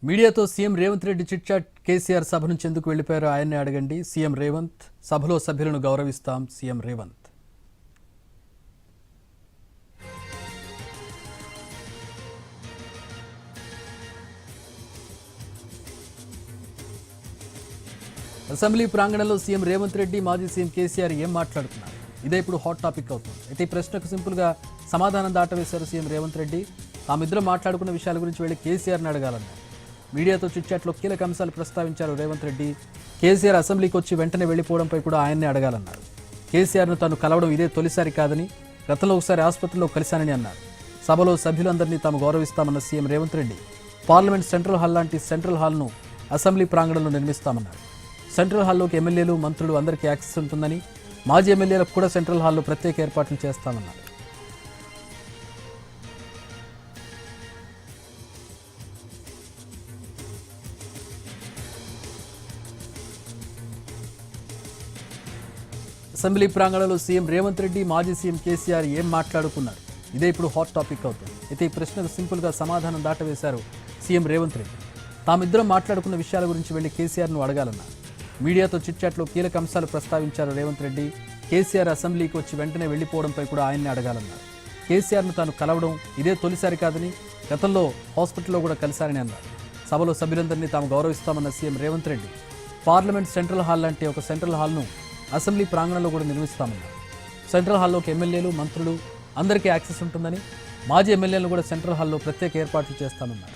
మీడియాతో CM Revanth Reddy chit-chat KCR సభ నుంచి ఎందుకు వెళ్లిపోయారో ఆయన్నే అడగండి. సీఎం రేవంత్ సభలో సభ్యులను గౌరవిస్తాం. సీఎం రేవంత్ అసెంబ్లీ ప్రాంగణంలో సీఎం రేవంత్ రెడ్డి మాజీ సీఎం కేసీఆర్ ఏం మాట్లాడుతున్నారు? ఇదే ఇప్పుడు హాట్ టాపిక్ అవుతుంది. అయితే ఈ ప్రశ్నకు సింపుల్గా సమాధానం దాటవేశారు సీఎం రేవంత్ రెడ్డి. తామిద్దరం మాట్లాడుకున్న విషయాల గురించి వెళ్ళి కేసీఆర్ని అడగాలన్నారు. మీడియాతో చిట్చాట్లో కీలక అంశాలు ప్రస్తావించారు రేవంత్ రెడ్డి. కేసీఆర్ అసెంబ్లీకి వచ్చి వెంటనే వెళ్లిపోవడంపై కూడా ఆయన్నే అడగాలన్నారు. కేసీఆర్ను తాను కలవడం ఇదే తొలిసారి కాదని, గతంలో ఒకసారి ఆసుపత్రిలో కలిశానని అన్నారు. సభలో సభ్యులందరినీ తాము గౌరవిస్తామన్న CM Revanth Reddy parliament central hall లాంటి సెంట్రల్ హాల్ను అసెంబ్లీ ప్రాంగణంలో నిర్మిస్తామన్నారు. సెంట్రల్ హాల్లోకి ఎమ్మెల్యేలు, మంత్రులు అందరికీ యాక్సెస్ ఉంటుందని, మాజీ ఎమ్మెల్యేలకు కూడా సెంట్రల్ హాల్లో ప్రత్యేక ఏర్పాట్లు చేస్తామన్నారు. అసెంబ్లీ ప్రాంగణంలో సీఎం రేవంత్ రెడ్డి మాజీ సీఎం కేసీఆర్ ఏం మాట్లాడుకున్నారు? ఇదే ఇప్పుడు హాట్ టాపిక్ అవుతుంది. అయితే ఈ ప్రశ్నకు సింపుల్గా సమాధానం దాటవేశారు సీఎం రేవంత్ రెడ్డి. తామిద్దరం మాట్లాడుకున్న విషయాల గురించి వెళ్లి కేసీఆర్ను అడగాలన్నారు. మీడియాతో చిట్చాట్లో కీలక అంశాలు ప్రస్తావించారు రేవంత్ రెడ్డి. కేసీఆర్ అసెంబ్లీకి వచ్చి వెంటనే వెళ్లిపోవడంపై కూడా ఆయన్ని అడగాలన్నారు. కేసీఆర్ను తాను కలవడం ఇదే తొలిసారి కాదని, గతంలో హాస్పిటల్లో కూడా కలిశారని అన్నారు. సభలో సభ్యులందరినీ తాము గౌరవిస్తామన్న CM Revanth Reddy parliament central hall లాంటి ఒక సెంట్రల్ హాల్ను అసెంబ్లీ ప్రాంగణంలో కూడా నిర్మిస్తామన్నారు. సెంట్రల్ హాల్లోకి ఎమ్మెల్యేలు, మంత్రులు అందరికీ యాక్సెస్ ఉంటుందని, మాజీ ఎమ్మెల్యేలను కూడా సెంట్రల్ హాల్లో ప్రత్యేక ఏర్పాట్లు చేస్తామన్నారు.